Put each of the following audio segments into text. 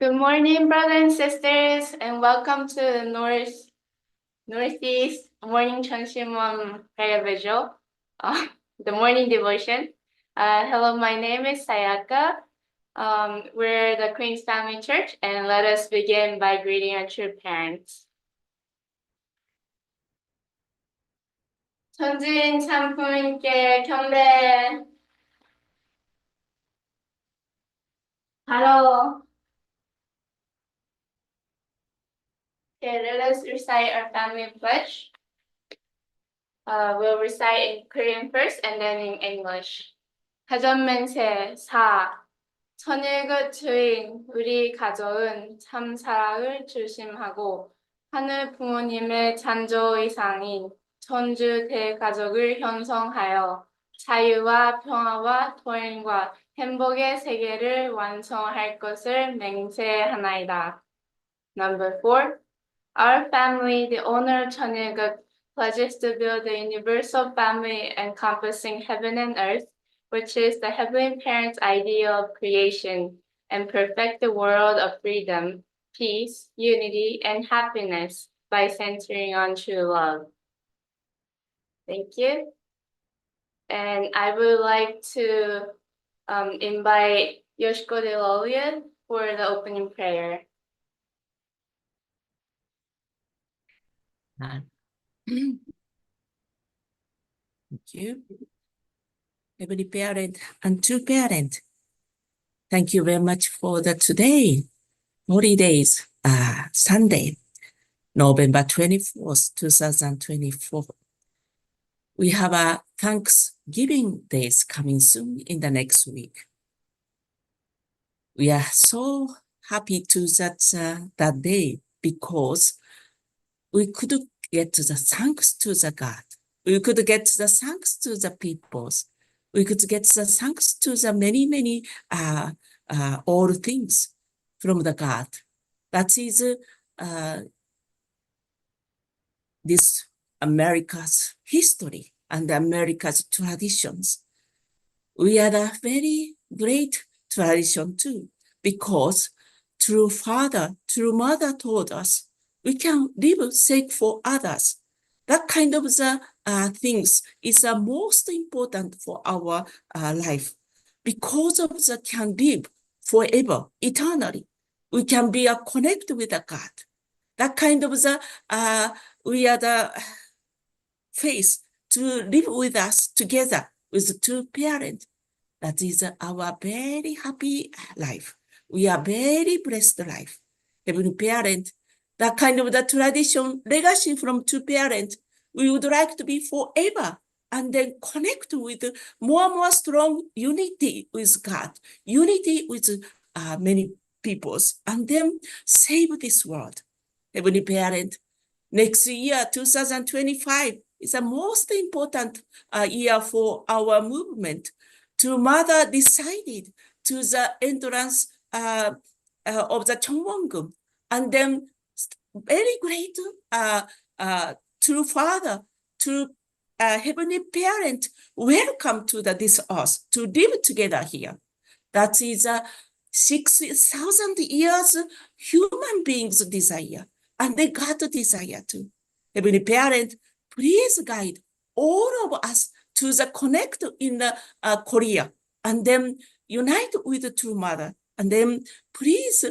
Good morning, brothers and sisters, and welcome to the Northeast Morning Chunshimon Prayer Vigil, the morning devotion. Hello, my name is Sayaka. We're the Queen's Family Church, and let us begin by greeting our true parents. 천주인 참부님께 경배. 바로. Okay, let us recite our family pledge. We'll recite in Korean first and then in English. 가전맹세 4. 천일그 주인 우리 가족은 참 사랑을 중심하고 하늘 부모님의 찬조 이상인 천주 대가족을 형성하여 자유와 평화와 통일과 행복의 세계를 완성할 것을 맹세하나이다. Number 4. Our family, the owner of 천일극, pledges to build a universal family encompassing heaven and earth, which is the Heavenly Parent's ideal of creation, and perfect the world of freedom, peace, unity, and happiness by centering on true love. Thank you. And I would like to invite Yoshiko de Lolian for the opening prayer. Thank you. Heavenly Parent and True Parent, thank you very much for the today, holidays, Sunday, November 24th, 2024. We have a Thanksgiving days coming soon in the next week. We are so happy to that day because we could get the thanks to the God. We could get the thanks to the peoples. We could get the thanks to the many all things from the God. That is this America's history and America's traditions. We are a very great tradition too, because true father, true mother told us we can live sake for others. That kind of the things is the most important for our life. Because of the can live forever, eternally. We can be connected with the God. That kind of the we are the faith to live with us together with two parents. That is our very happy life. We are very blessed life. Heavenly Parent, that kind of the tradition, legacy from two parents, we would like to be forever and then connect with more and more strong unity with God, unity with many peoples, and then save this world. Heavenly Parent, next year, 2025, is the most important year for our movement. To Mother decided to the entrance of the Cheongwon-gun, and then very great true Father, to Heavenly Parent, welcome to this earth to live together here. That is 6,000 years human beings desire, and they got desire too. Heavenly Parent, please guide all of us to the connect in the Korea, and then unite with the true Mother, and then please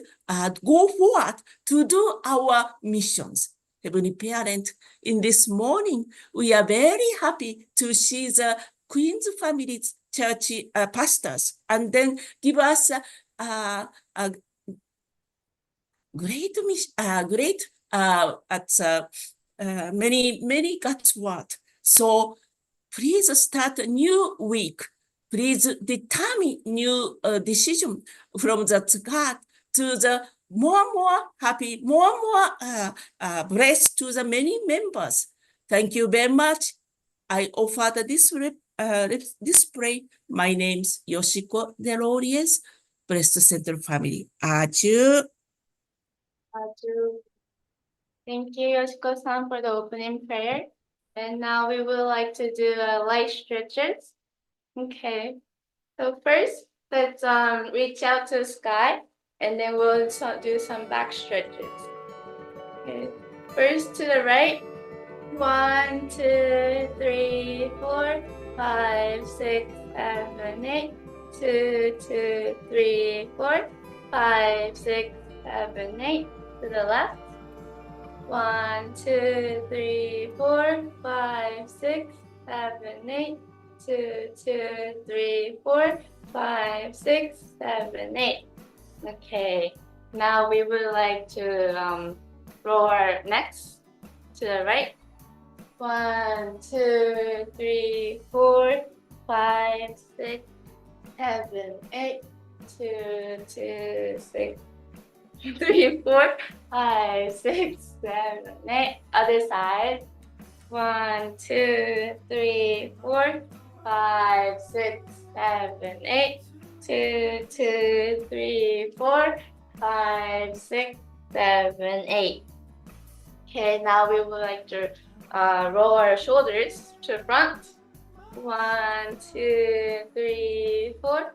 go forward to do our missions. Heavenly Parent, in this morning, we are very happy to see the Queen's Family Church pastors, and then give us a great many God's word. So please start a new week. Please determine new decision from that God to the more and more happy, more and more blessed to the many members. Thank you very much. I offer this display. My name's Yoshiko Delorius, Blessed Central Family. Aju. Thank you, Yoshiko-san, for the opening prayer. And now we would like to do light stretches. Okay. So first, let's reach out to the sky and then we'll do some back stretches. Okay. First to the right. 1, 2, 3, 4, 5, 6, 7, 8. 2, 2, 3, 4, 5, 6, 7, 8. To the left. 1, 2, 3, 4, 5, 6, 7, 8. 2, 2, 3, 4, 5, 6, 7, 8. Okay. Now we would like to roll our necks to the right. 1, 2, 3, 4, 5, 6, 7, 8. 2, 2, 6, 3, 4, 5, 6, 7, 8. Other side. 1, 2, 3, 4, 5, 6, 7, 8. 2, 2, 3, 4, 5, 6, 7, 8. Okay, now we would like to roll our shoulders to the front. 1, 2, 3, 4,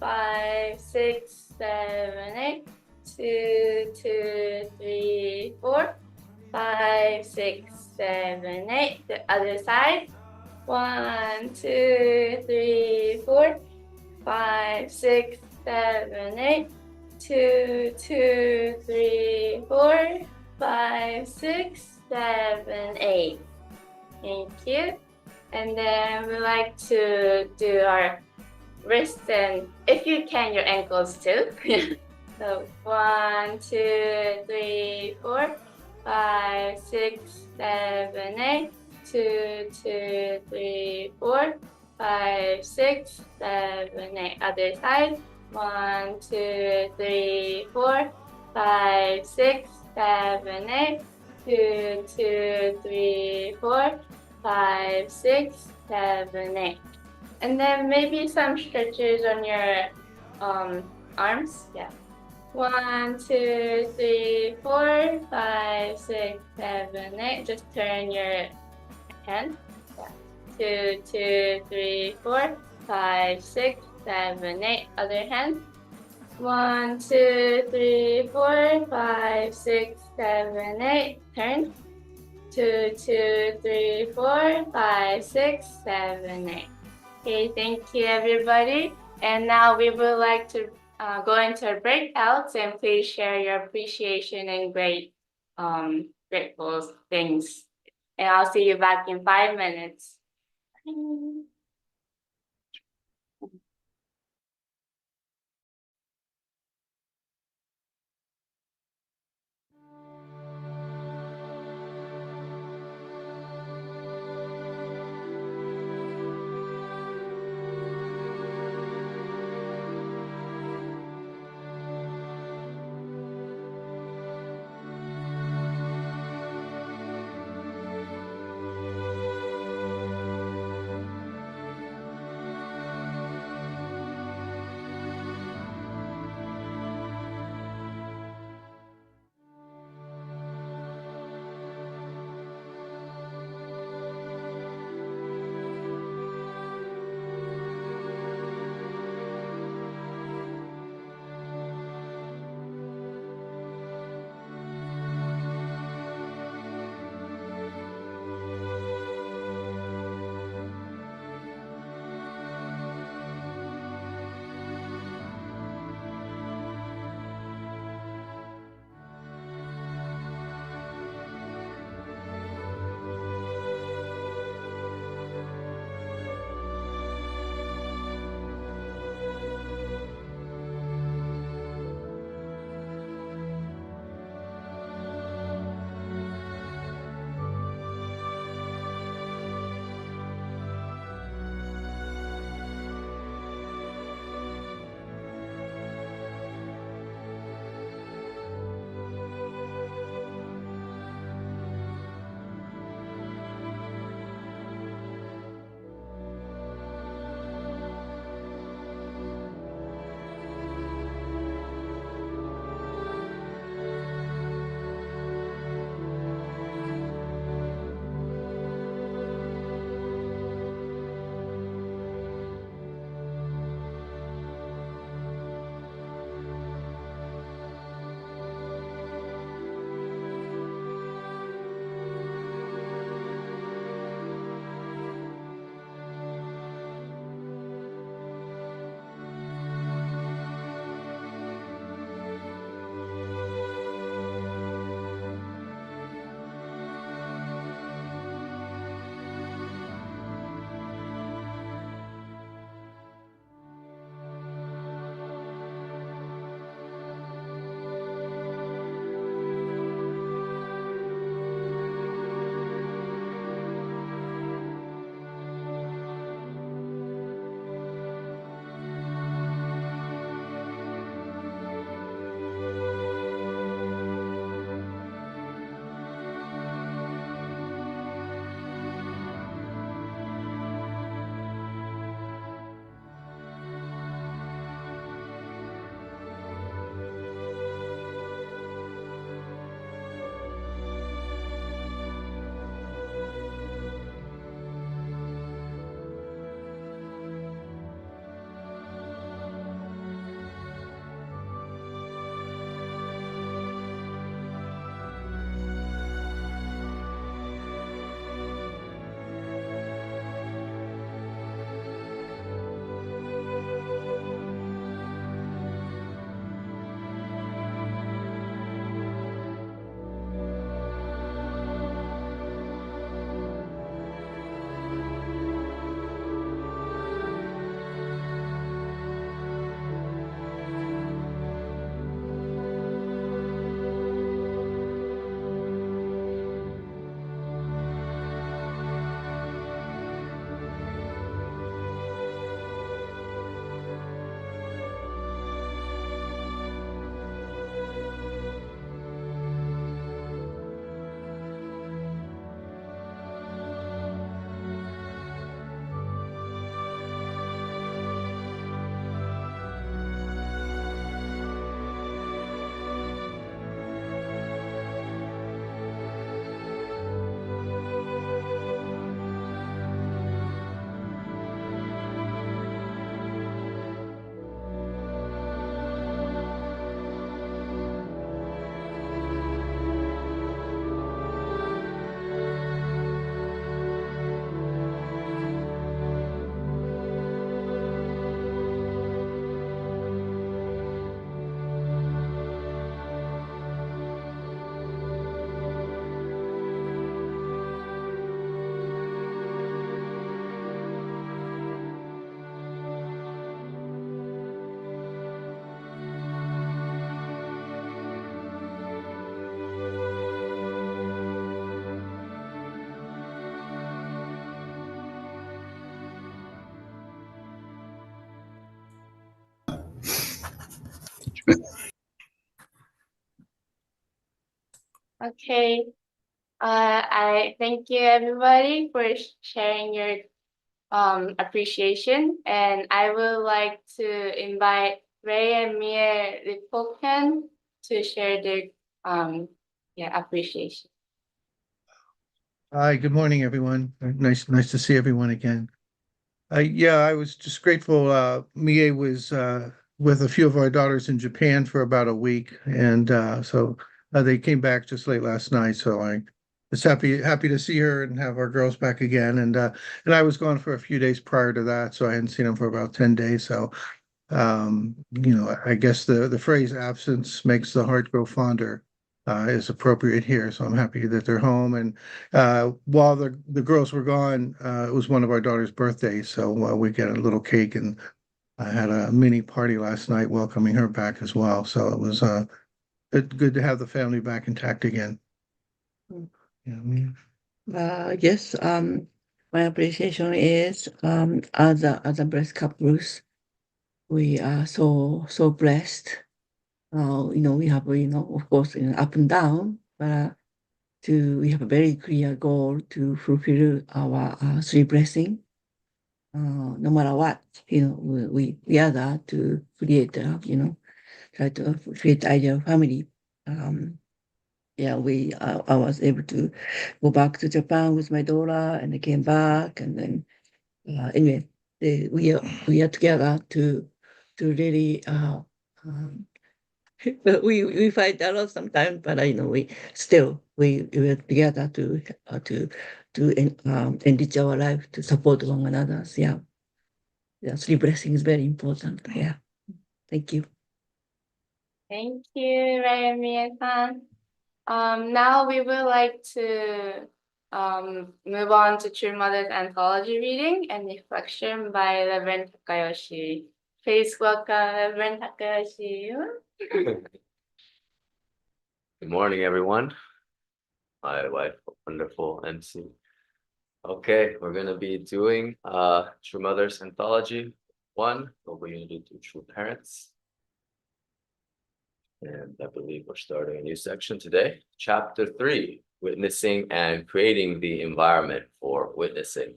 5, 6, 7, 8. 2, 2, 3, 4, 5, 6, 7, 8. The other side. 1, 2, 3, 4, 5, 6, 7, 8. 2, 2, 3, 4, 5, 6, 7, 8. Thank you. And then we like to do our wrists and, if you can, your ankles too. So 1, 2, 3, 4, 5, 6, 7, 8. 2, 2, 3, 4, 5, 6, 7, 8. Other side. 1, 2, 3, 4, 5, 6, 7, 8. 2, 2, 3, 4, 5, 6, 7, 8. And then maybe some stretches on your arms. Yeah. 1, 2, 3, 4, 5, 6, 7, 8. Just turn your hand. Yeah. 2, 2, 3, 4, 5, 6, 7, 8. Other hand. 1, 2, 3, 4, 5, 6, 7, 8. Turn. 2, 2, 3, 4, 5, 6, 7, 8. Okay, thank you everybody. And now we would like to go into our breakouts, and please share your appreciation and grateful things. And I'll see you back in 5 minutes. Okay. I thank you everybody for sharing your appreciation, and I would like to invite Ray and Mia Ripokan to share their appreciation. Hi, good morning, everyone. Nice to see everyone again. I was just grateful. Mie was with a few of our daughters in Japan for about a week, and so they came back just late last night. So I was happy to see her and have our girls back again. And I was gone for a few days prior to that, so I hadn't seen them for about 10 days. So I guess the phrase "absence makes the heart grow fonder" is appropriate here. So I'm happy that they're home. And while the girls were gone, it was one of our daughter's birthdays, so we got a little cake, and I had a mini party last night welcoming her back as well. So it was good to have the family back intact again. Yeah, Yes, my appreciation is as a blessed couples, we are so blessed. We have of course up and down, but we have a very clear goal to fulfill our three blessing. No matter what, we are there to create, try to create ideal family. I was able to go back to Japan with my daughter, and I came back, and then anyway, we are together to really we fight a lot sometimes, but I know we are together to enrich our life, to support one another. So, yeah, three blessings is very important. Yeah, thank you. Thank you, Ray and Mia-san. Now we would like to move on to True Mother's anthology reading and reflection by Reverend Takayoshi. Please welcome Reverend Takayoshi. Good morning, everyone. My wife, wonderful MC. Okay, we're gonna be doing True Mothers Anthology 1, but we're gonna do True Parents. And I believe we're starting a new section today. Chapter 3, Witnessing and Creating the Environment for Witnessing.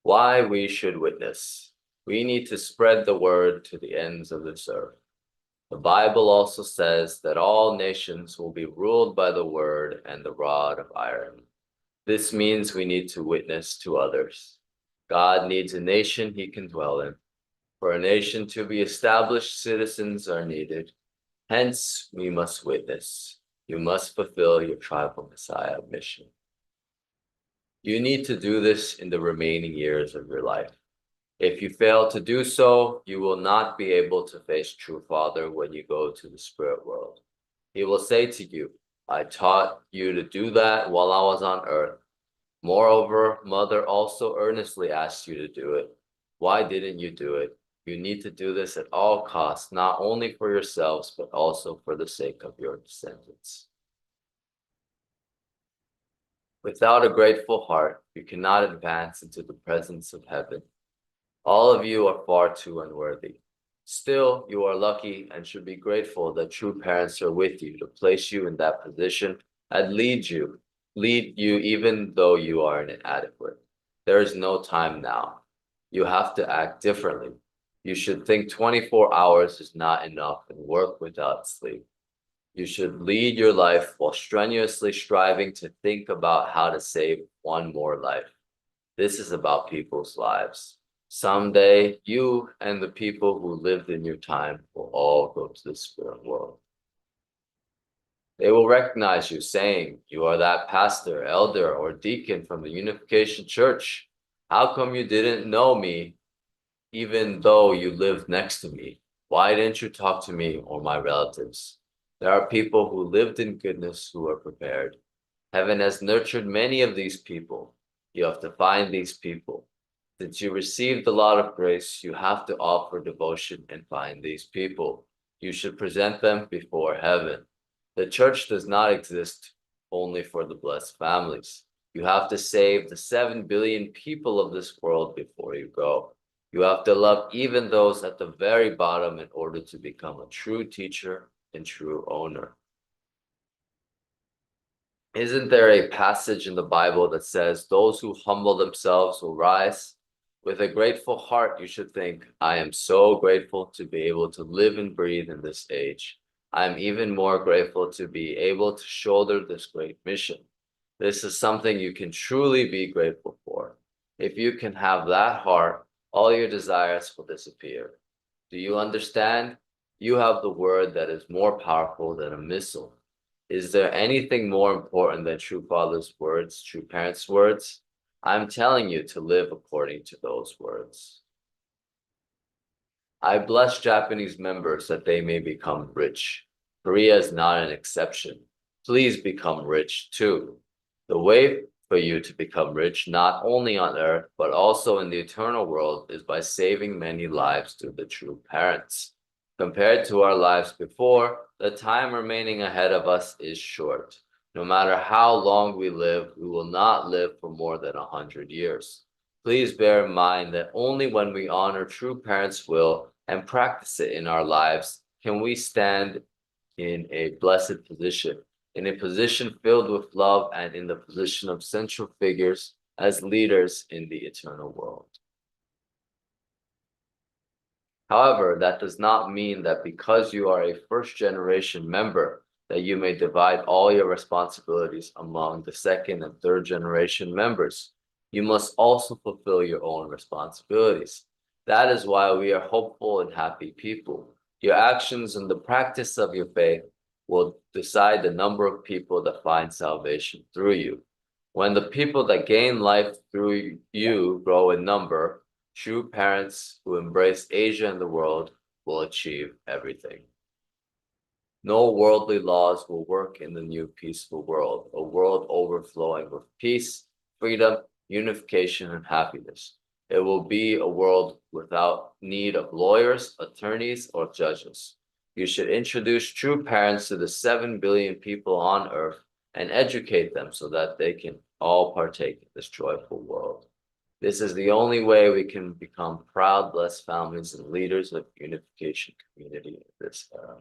Why we should witness. We need to spread the word to the ends of this earth. The Bible also says that all nations will be ruled by the word and the rod of iron. This means we need to witness to others. God needs a nation he can dwell in. For a nation to be established, citizens are needed. Hence, we must witness. You must fulfill your tribal Messiah mission. You need to do this in the remaining years of your life. If you fail to do so, you will not be able to face true Father when you go to the spirit world. He will say to you, I taught you to do that while I was on earth. Moreover, Mother also earnestly asked you to do it. Why didn't you do it? You need to do this at all costs, not only for yourselves, but also for the sake of your descendants. Without a grateful heart, you cannot advance into the presence of heaven. All of you are far too unworthy. Still, you are lucky and should be grateful that true parents are with you to place you in that position and lead you even though you are inadequate. There is no time now. You have to act differently. You should think 24 hours is not enough and work without sleep. You should lead your life while strenuously striving to think about how to save one more life. This is about people's lives. Someday, you and the people who lived in your time will all go to the spirit world. They will recognize you, saying, you are that pastor, elder, or deacon from the Unification Church. How come you didn't know me, even though you lived next to me? Why didn't you talk to me or my relatives? There are people who lived in goodness who are prepared. Heaven has nurtured many of these people. You have to find these people. Since you received a lot of grace, you have to offer devotion and find these people. You should present them before heaven. The church does not exist only for the blessed families. You have to save the 7 billion people of this world before you go. You have to love even those at the very bottom in order to become a true teacher and true owner. Isn't there a passage in the Bible that says, those who humble themselves will rise? With a grateful heart, you should think, I am so grateful to be able to live and breathe in this age. I am even more grateful to be able to shoulder this great mission. This is something you can truly be grateful for. If you can have that heart, all your desires will disappear. Do you understand? You have the word that is more powerful than a missile. Is there anything more important than true father's words, true parents' words? I'm telling you to live according to those words. I bless Japanese members that they may become rich. Korea is not an exception. Please become rich too. The way for you to become rich, not only on earth, but also in the eternal world, is by saving many lives through the true parents. Compared to our lives before, the time remaining ahead of us is short. No matter how long we live, we will not live for more than 100 years. Please bear in mind that only when we honor true parents' will and practice it in our lives can we stand in a blessed position, in a position filled with love and in the position of central figures as leaders in the eternal world. However, that does not mean that because you are a first-generation member, that you may divide all your responsibilities among the second and third generation members. You must also fulfill your own responsibilities. That is why we are hopeful and happy people. Your actions and the practice of your faith will decide the number of people that find salvation through you. When the people that gain life through you grow in number, true parents who embrace Asia and the world will achieve everything. No worldly laws will work in the new peaceful world, a world overflowing with peace, freedom, unification, and happiness. It will be a world without need of lawyers, attorneys, or judges. You should introduce true parents to the 7 billion people on earth and educate them so that they can all partake in this joyful world. This is the only way we can become proud, blessed families and leaders of unification community in this era.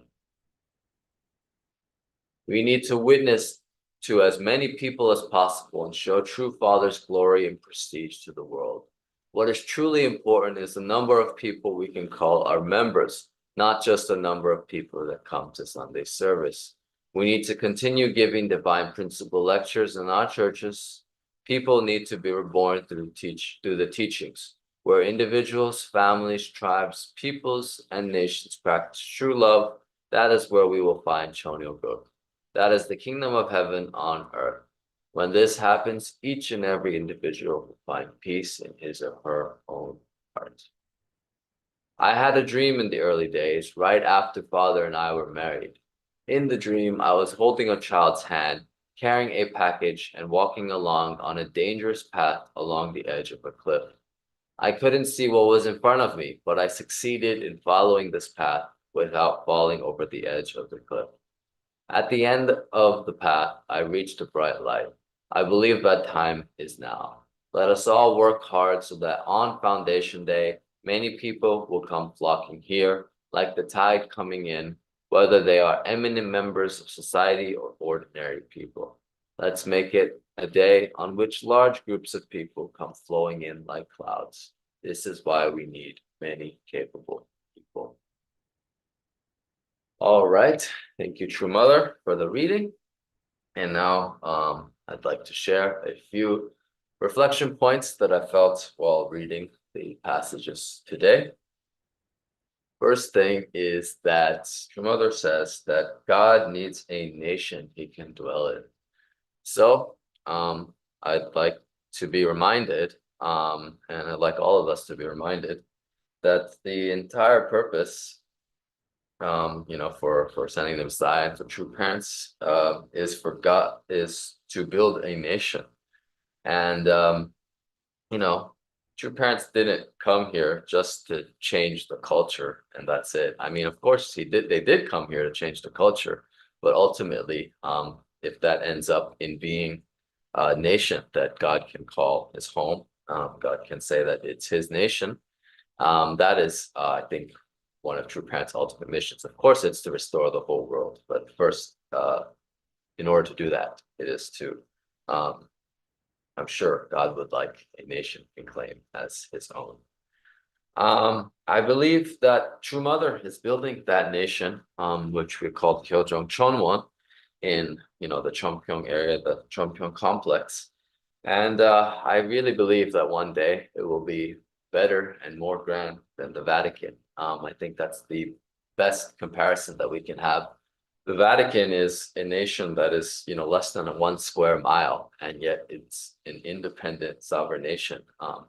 We need to witness to as many people as possible and show true Father's glory and prestige to the world. What is truly important is the number of people we can call our members, not just the number of people that come to Sunday service. We need to continue giving divine principle lectures in our churches. People need to be reborn through the teachings, where individuals, families, tribes, peoples, and nations practice true love. That is where we will find Chonyo growth. That is the kingdom of heaven on earth. When this happens, each and every individual will find peace in his or her own heart. I had a dream in the early days, right after Father and I were married. In the dream, I was holding a child's hand, carrying a package and walking along on a dangerous path along the edge of a cliff. I couldn't see what was in front of me, but I succeeded in following this path without falling over the edge of the cliff. At the end of the path, I reached a bright light. I believe that time is now. Let us all work hard so that on Foundation Day, many people will come flocking here, like the tide coming in, whether they are eminent members of society or ordinary people. Let's make it a day on which large groups of people come flowing in like clouds. This is why we need many capable people. All right, thank you, True Mother, for the reading. And now I'd like to share a few reflection points that I felt while reading the passages today. First thing is that True Mother says that God needs a nation he can dwell in. So I'd like to be reminded, and I'd like all of us to be reminded, that the entire purpose for sending the Messiah and for true parents, is to build a nation. And, true parents didn't come here just to change the culture and that's it. I mean, of course they did come here to change the culture, but ultimately, if that ends up in being a nation that God can call his home, God can say that it's his nation, That is, I think, one of True Parents' ultimate missions. Of course, it's to restore the whole world, but first, in order to do that, it is to, I'm sure God would like a nation and claim as his own. I believe that True Mother is building that nation, which we call Gyeojong Chonwon, in the Cheongpyeong area, the Cheongpyeong complex. And I really believe that one day it will be better and more grand than the Vatican. I think that's the best comparison that we can have. The Vatican is a nation that is, less than 1 square mile, and yet it's an independent sovereign nation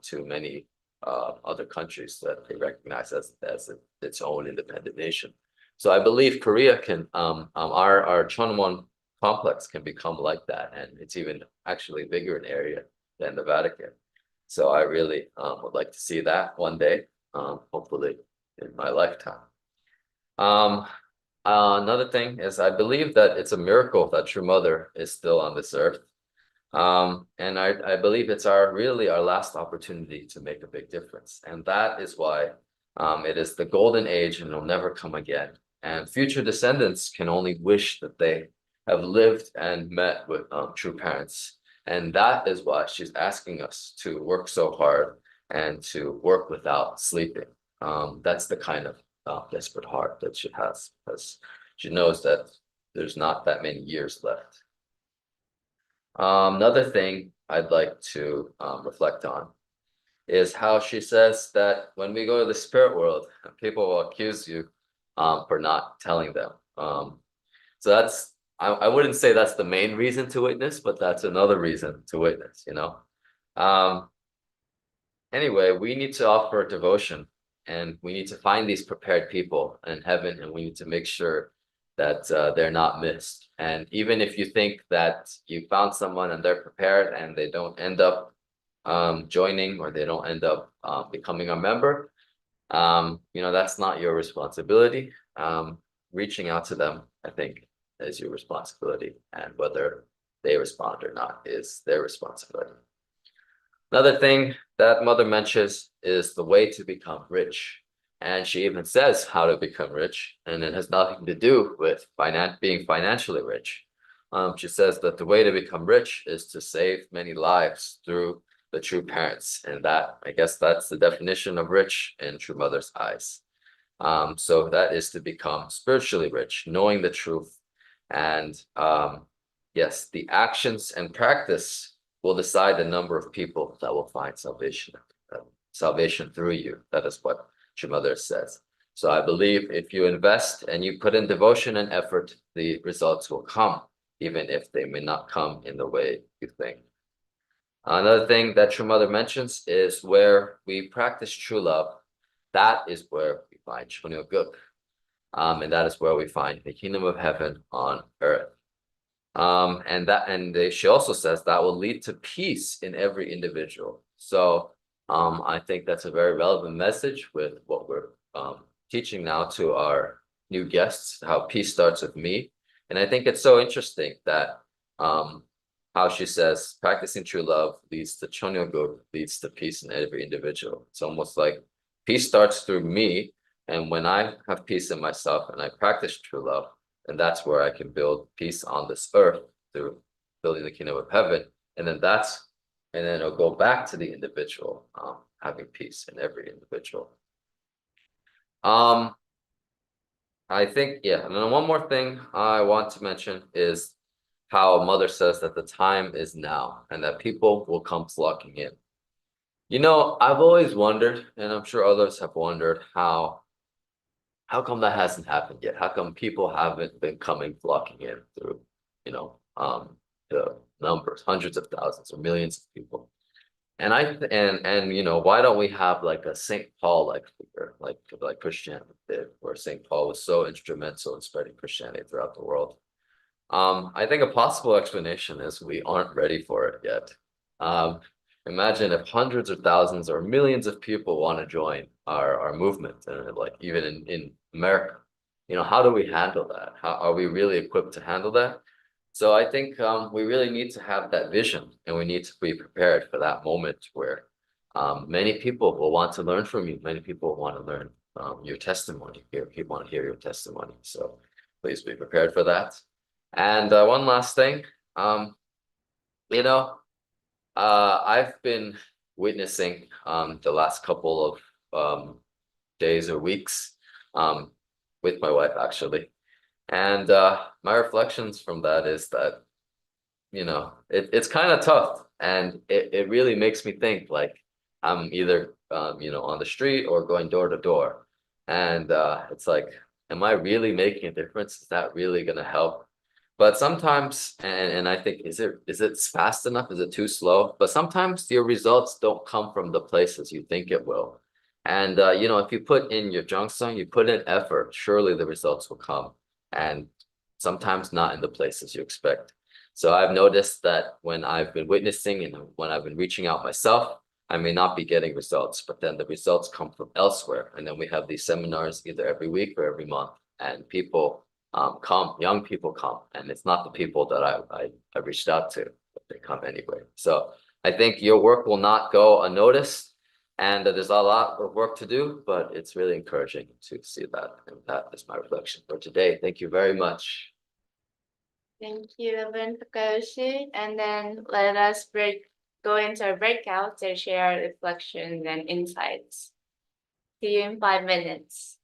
to many other countries that they recognize as its own independent nation. So I believe Korea can, our Chonwon complex can become like that, and it's even actually bigger in area than the Vatican. So I really would like to see that one day, hopefully in my lifetime. Another thing is I believe that it's a miracle that True Mother is still on this earth. And I believe it's really our last opportunity to make a big difference. And that is why it is the golden age and it'll never come again. And future descendants can only wish that they have lived and met with True Parents. And that is why she's asking us to work so hard and to work without sleeping. That's the kind of desperate heart that she has, because she knows that there's not that many years left. Another thing I'd like to reflect on is how she says that when we go to the spirit world, people will accuse you for not telling them. So that's, I wouldn't say that's the main reason to witness, but that's another reason to witness, Anyway, we need to offer devotion, and we need to find these prepared people in heaven, and we need to make sure that they're not missed. And even if you think that you found someone and they're prepared and they don't end up joining, or they don't end up becoming a member, that's not your responsibility. Reaching out to them, I think, is your responsibility, and whether they respond or not is their responsibility. Another thing that Mother mentions is the way to become rich. And she even says how to become rich, and it has nothing to do with being financially rich. She says that the way to become rich is to save many lives through the True Parents, and that, I guess, that's the definition of rich in True Mother's eyes. So that is to become spiritually rich, knowing the truth, and yes, the actions and practice will decide the number of people that will find salvation through you. That is what True Mother says. So I believe if you invest and you put in devotion and effort, the results will come, even if they may not come in the way you think. Another thing that True Mother mentions is where we practice true love, that is where we find Cheonyeoguk. And that is where we find the kingdom of heaven on earth. She also says that will lead to peace in every individual. So I think that's a very relevant message with what we're teaching now to our new guests, how peace starts with me. And I think it's so interesting that how she says practicing true love leads to Cheonyeoguk, leads to peace in every individual. It's almost like peace starts through me, and when I have peace in myself and I practice true love, and that's where I can build peace on this earth through building the kingdom of heaven. And then it'll go back to the individual, having peace in every individual. I think, yeah, and then one more thing I want to mention is how Mother says that the time is now and that people will come flocking in. I've always wondered, and I'm sure others have wondered, how come that hasn't happened yet? How come people haven't been flocking in through, the numbers, hundreds of thousands or millions of people? And why don't we have like a St. Paul like figure, like Christianity did, where St. Paul was so instrumental in spreading Christianity throughout the world? I think a possible explanation is we aren't ready for it yet. Imagine if hundreds of thousands or millions of people want to join our movement, and like even in America, how do we handle that? How are we really equipped to handle that? So I think we really need to have that vision, and we need to be prepared for that moment where Many people will want to learn from you. Many people want to learn your testimony. People want to hear your testimony. So please be prepared for that. And one last thing, you know, I've been witnessing the last couple of days or weeks with my wife actually. And my reflections from that is that, it's kind of tough, and it really makes me think like I'm either on the street or going door to door. And it's like, am I really making a difference? Is that really gonna help? But sometimes, and I think, is it fast enough? Is it too slow? But sometimes your results don't come from the places you think it will. And if you put in your jungsung, you put in effort, surely the results will come. And sometimes not in the places you expect. So I've noticed that when I've been witnessing and when I've been reaching out myself, I may not be getting results, but then the results come from elsewhere. And then we have these seminars either every week or every month, and people come, young people come, and it's not the people that I reached out to, but they come anyway. So I think your work will not go unnoticed, and there's a lot of work to do, but it's really encouraging to see that. And that is my reflection for today. Thank you very much. Thank you, Reverend Fukayoshi. And then let us go into our breakout to share reflections and insights. See you in 5 minutes.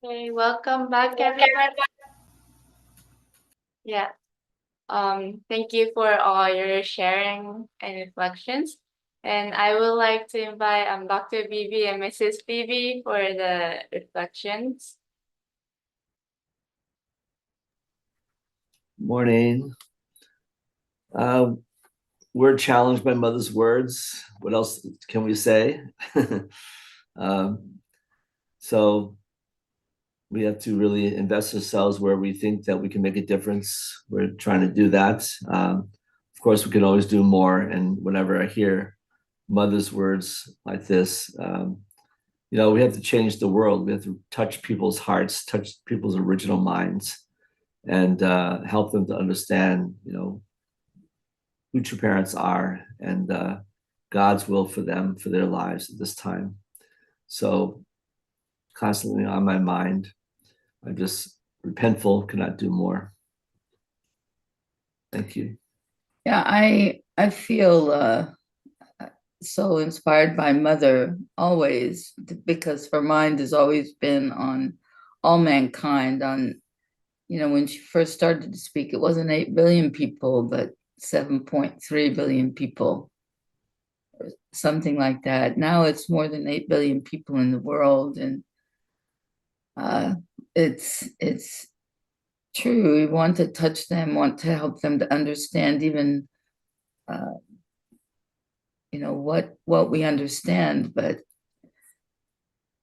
Okay, welcome back, everyone. Yeah. Thank you for all your sharing and reflections. And I would like to invite Dr. Bibi and Mrs. Bibi for the reflections. Morning. We're challenged by Mother's words. What else can we say? So we have to really invest ourselves where we think that we can make a difference. We're trying to do that. Of course, we can always do more. And whenever I hear Mother's words like this, we have to change the world. We have to touch people's hearts, touch people's original minds, and help them to understand, who true parents are and God's will for them, for their lives at this time. So constantly on my mind, I'm just repentful, cannot do more. Thank you. Yeah, I feel so inspired by Mother always, because her mind has always been on all mankind. On, when she first started to speak, it wasn't 8 billion people, but 7.3 billion people, or something like that. Now it's more than 8 billion people in the world, and it's true. We want to touch them, want to help them to understand even what we understand. But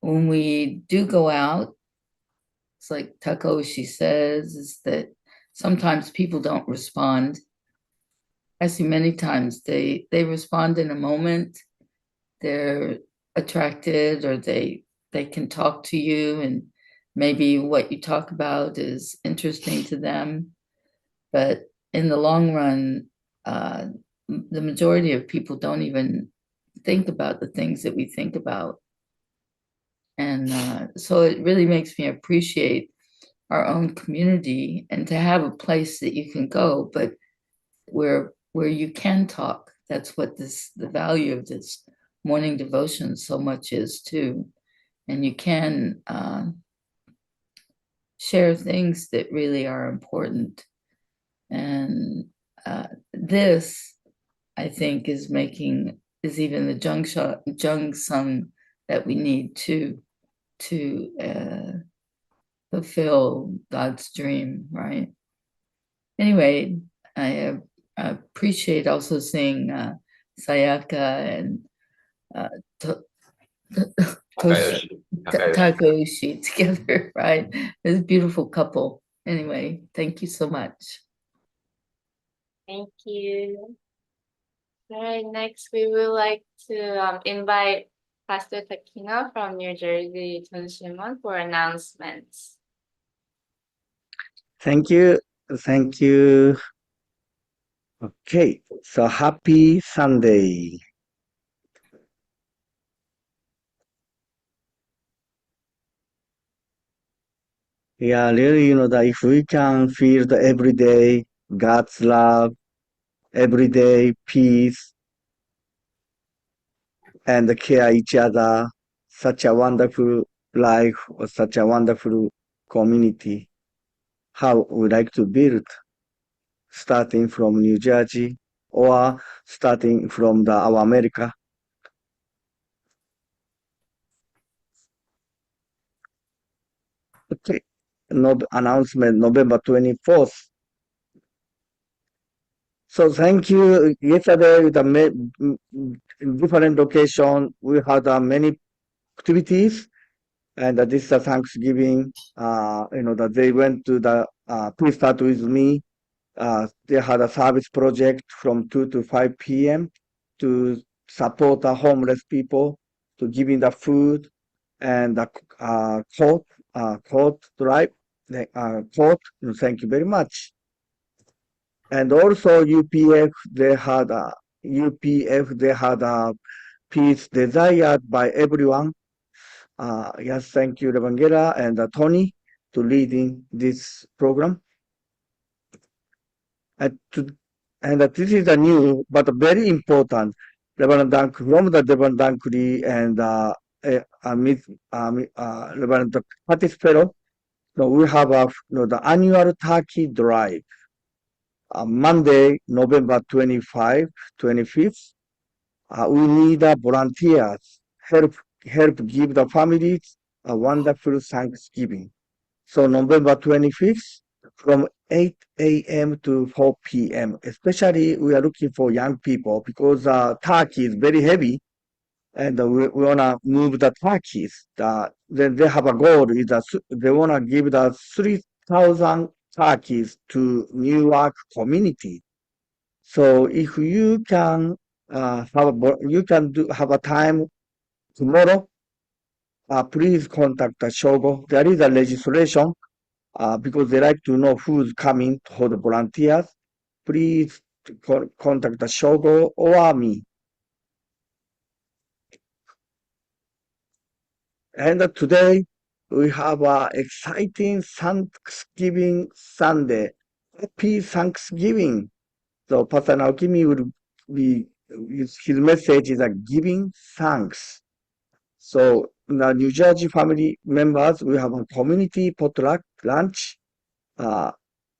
when we do go out, it's like Takoshi says, is that sometimes people don't respond. I see many times they respond in a moment. They're attracted, or they can talk to you, and maybe what you talk about is interesting to them. But in the long run, the majority of people don't even think about the things that we think about. And so it really makes me appreciate our own community, and to have a place that you can go, but where you can talk. That's what the value of this morning devotion so much is too. And you can share things that really are important. And this, I think, is even the Jung that we need to fulfill God's dream, right? Anyway, I appreciate also seeing Sayaka and Takayoshi together, right? It's a beautiful couple. Anyway, thank you so much. Thank you. All right, next we would like to invite Pastor Takina from New Jersey Tunshimon for announcements. Thank you. Thank you. Okay, so happy Sunday. Yeah, really, that if we can feel the everyday God's love, everyday peace, and care each other, such a wonderful life or such a wonderful community, how we like to build, starting from New Jersey or starting from our America. Okay, announcement November 24th. So thank you. Yesterday, with different location, we had many activities, and this is Thanksgiving. That they went to the Please Start With Me. They had a service project from 2 to 5 p.m. to support the homeless people, to giving the food and the coat drive. Coat. Thank you very much. And also UPF, they had a peace desired by everyone. Yes, thank you, Evangela and Tony, to leading this program. And this is a new but very important Reverend Dankri and Reverend Curtis Fellow, so we have the annual turkey drive. Monday, November 25, 25th. We need volunteers help give the families a wonderful Thanksgiving. So November 25th from 8 a.m. to 4 p.m. Especially we are looking for young people because turkey is very heavy and we wanna move the turkeys. Then they have a goal is that they wanna give the 3,000 turkeys to Newark community. So if you can have a time tomorrow, please contact the Shogo. There is a legislation because they like to know who's coming for the volunteers. Please contact the Shogo or me. And today we have a exciting Thanksgiving Sunday. Happy Thanksgiving. So Pastor Naokimi will be his message is giving thanks. So the New Jersey family members, we have a community potluck lunch.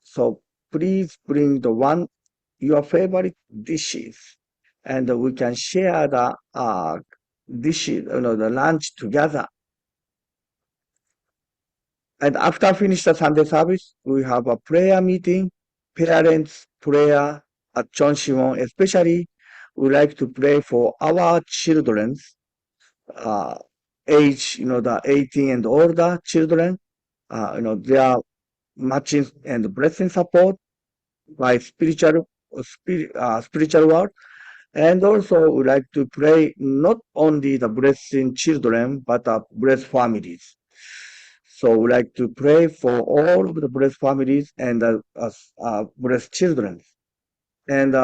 So please bring your favorite dishes, and we can share the dishes, the lunch together. And after finish the Sunday service, we have a prayer meeting, parents prayer at John Shimon. Especially, we like to pray for our children's age, the 18 and older children. Their matching and blessing support by spiritual world. And also, we like to pray not only the blessing children, but blessed families. So we like to pray for all of the blessed families and blessed children, and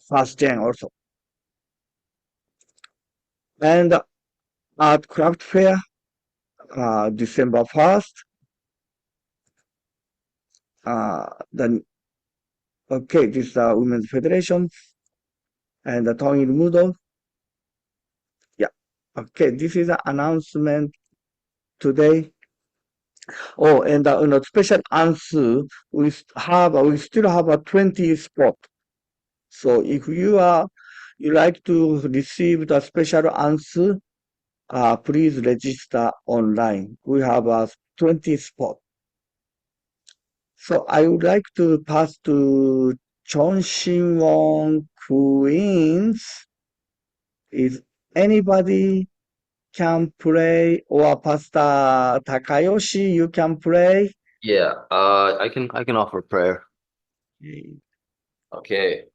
first gen also. And at craft fair, December 1st. Then okay, this is Women's Federation and the Tony Mudo. Yeah. Okay, this is an announcement today. Oh, and special answer, we still have a 20 spot. So if you like to receive the special answer, please register online. We have a 20 spot. So I would like to pass to Chonshinwon Queens. Is anybody can play, or Pastor Takayoshi, you can play? Yeah, I can offer prayer. Okay,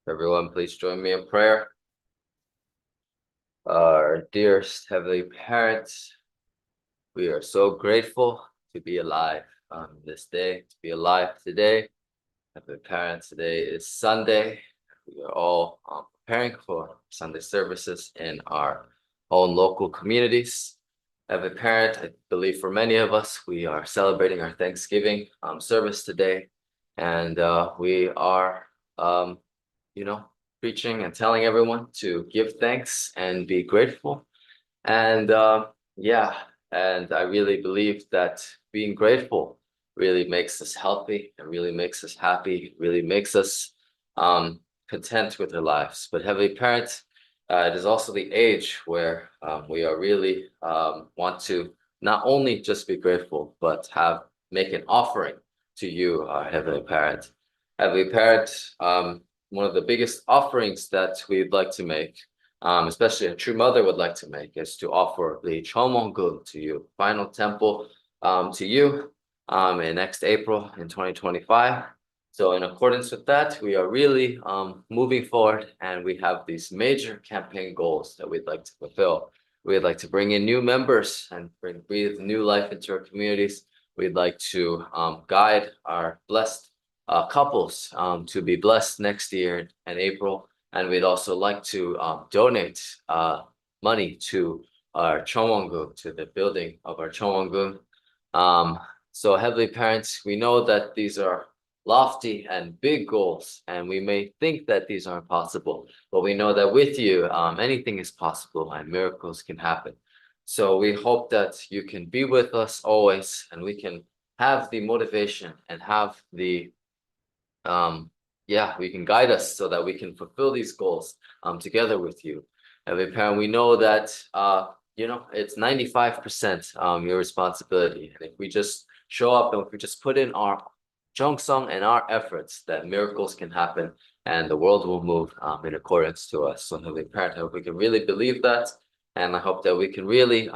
everyone, please join me in prayer. Our dearest Heavenly Parents, we are so grateful to be alive on this day, to be alive today. Heavenly Parents, today is Sunday. We are all preparing for Sunday services in our own local communities. Heavenly Parent, I believe for many of us, we are celebrating our Thanksgiving service today. And we are, preaching and telling everyone to give thanks and be grateful. And and I really believe that being grateful really makes us healthy, it really makes us happy, really makes us content with our lives. But Heavenly Parent, it is also the age where we are really want to not only just be grateful, but make an offering to you, our Heavenly Parent. Heavenly Parent, one of the biggest offerings that we'd like to make, especially a true mother would like to make, is to offer the Chomonggung to you, final temple to you in next April in 2025. So in accordance with that, we are really moving forward, and we have these major campaign goals that we'd like to fulfill. We'd like to bring in new members and breathe new life into our communities. We'd like to guide our blessed couples to be blessed next year in April. And we'd also like to donate money to our Chomonggung, to the building of our Chomonggung. So Heavenly Parents, we know that these are lofty and big goals, and we may think that these aren't possible, but we know that with you, anything is possible and miracles can happen. So we hope that you can be with us always, and we can have the motivation and have the we can guide us so that we can fulfill these goals together with you. Every parent, we know that it's 95% your responsibility. And if we just show up and if we just put in our Jeongsung and our efforts, that miracles can happen and the world will move in accordance to us. So Heavenly Parent, I hope we can really believe that. And I hope that we can really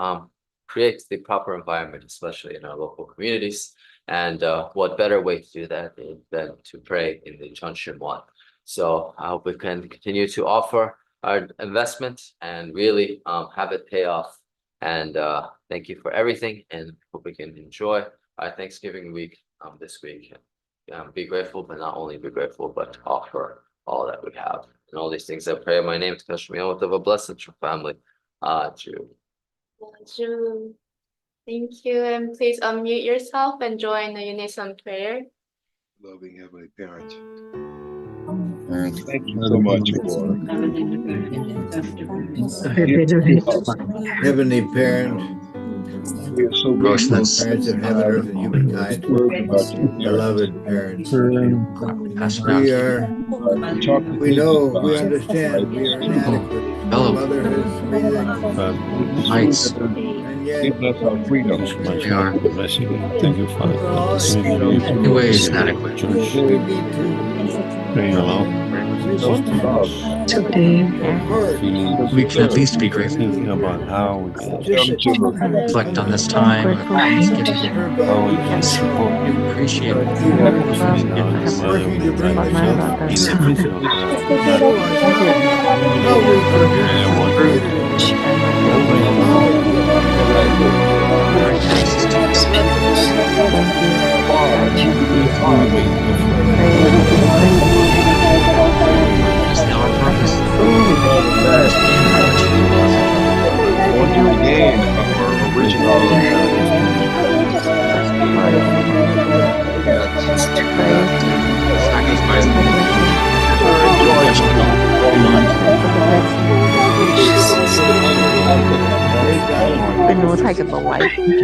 create the proper environment, especially in our local communities. And what better way to do that than to pray in the Chunshim one. So I hope we can continue to offer our investment and really have it pay off. And thank you for everything, and hope we can enjoy our Thanksgiving week this week. Be grateful, but not only be grateful, but offer all that we have. And all these things I pray in my name to touch me out with a blessed family. Jew. Bonjour. Thank you, and please unmute yourself and join the unison prayer. Loving Heavenly Parent. Thank you so much for Heavenly Parent, we are so grateful. parents of heaven, earth, and humankind, Words about you, beloved parents. we know, We understand we are inadequate. Motherhood, raising, and yet give us our freedom. We are. Thank you, Father. Anyways, inadequate. we need to Praying aloud. We can at least be grateful. Thinking about how we can Reflect on this time of Thanksgiving. how we can support Appreciate it. working to bring us up. Our purpose. Want to regain our original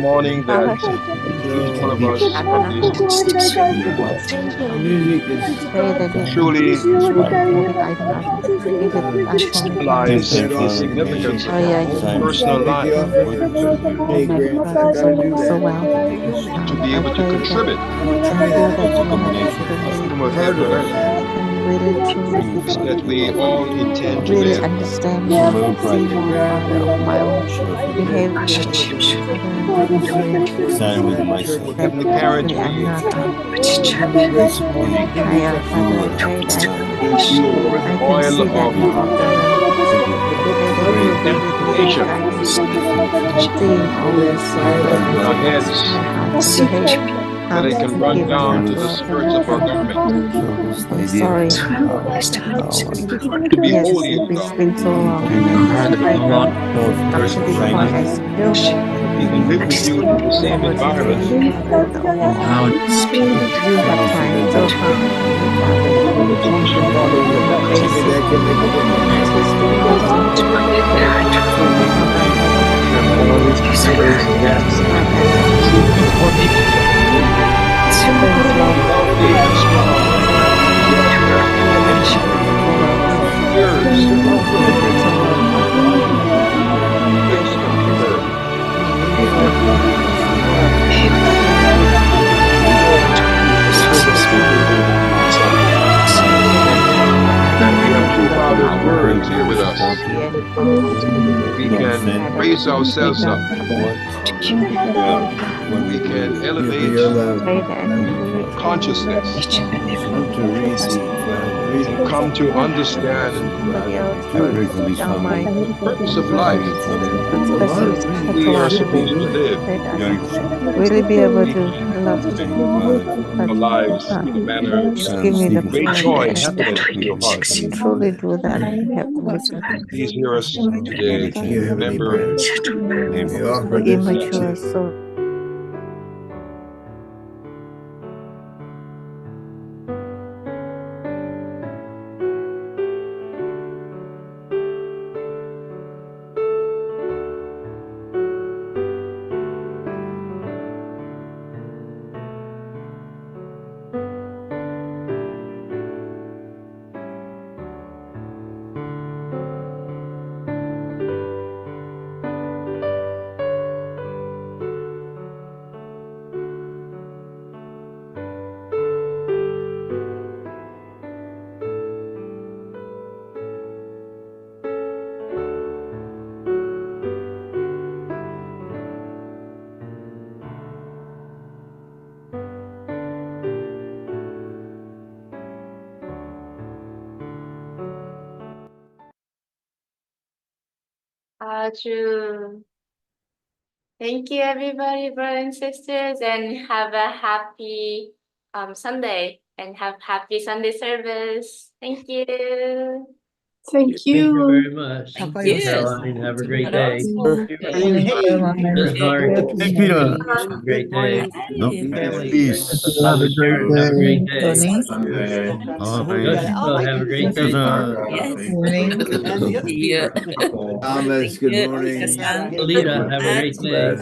morning that each one of us truly realize the significance of our own personal life, to be able to contribute to of heaven and earth, that we all intend to live. Heavenly Parent, we infuse with oil of dedication in our heads, that it can run down to the skirts of our garment. To be holy, O God. And live with you in the same environment. Words here with us. We can raise ourselves up. We can elevate consciousness and come to understand the purpose of life. We are supposed to live. Really be able to love our lives in a manner of great joy and happiness to your heart. truly do that. Please hear us today. Remember, So immature, so 아주 thank you everybody, brothers and sisters, and have a happy Sunday and have happy Sunday service. Thank you. Thank Thank you you. very much. Thank Sister you. Caroline, have a great But day. also, Miss Margaret, Hey, Peter. have a great day. hey, Peace. Have a great Sharon, have a great day. day. Okay. Yoshiko, have a great day. yes. See you. Thomas, Thank good you, morning. Mika-san. Alita, have a Bye. great day.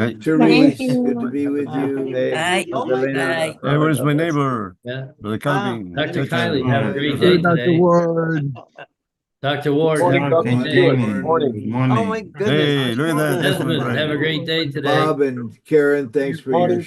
Hey, Therese, you. good to be with you. Bye. Bye. hey, where's my neighbor? Yeah. Brother Calvin. Dr. Kylie, have a great Hey, day Dr. today. Ward. Dr. Ward, have a great Morning, day. morning. Hey, look at that. That's my Desmond, have a bride. great day today. Bob and Karen, thanks for your